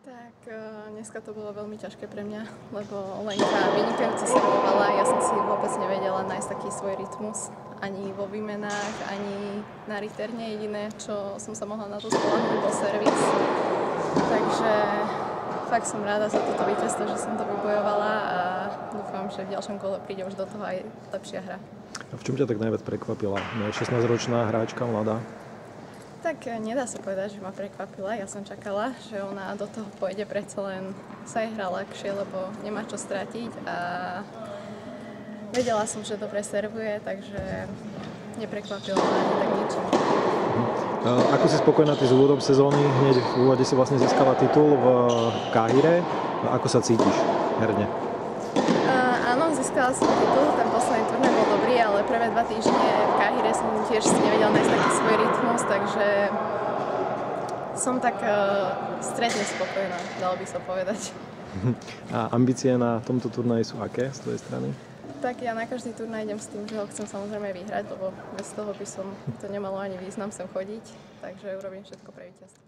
Tak dneska to bolo veľmi ťažké pre mňa, lebo Lenka vynikajúco servovala, ja som si vôbec nevedela nájsť taký svoj rytmus, ani vo výmenách, ani na reterne. Jediné, čo som sa mohla na to spoľahnúť, bol servis. Takže fakt som ráda za toto víťazstvo, že som to vybojovala a dúfam, že v ďalšom kole príde už do toho aj lepšia hra. A v čom ťa tak najviac prekvapila? 16-ročná hráčka, mladá? Tak nedá sa povedať, že ma prekvapila. Ja som čakala, že ona do toho pôjde, predsa len sa jej hra ľahšie, lebo nemá čo stratiť a vedela som, že dobre servuje, takže neprekvapila ma ani tak ničím. Ako si spokojná ty s úvodom sezóny? Hneď v úvode si vlastne získala titul v Káhire. Ako sa cítiš herne? Áno, získala som titul, ten posledný turnaj bol dobrý, ale prvé 2 týždne v Káhire som tiež si nevedela nájsť taký svoj rytmus, takže som tak stredne spokojná, dalo by sa povedať. A ambície na tomto turnaji sú aké z tvojej strany? Tak ja na každý turnaj idem s tým, že ho chcem samozrejme vyhrať, lebo bez toho by som to nemalo ani význam sem chodiť, takže urobím všetko pre víťazstvo.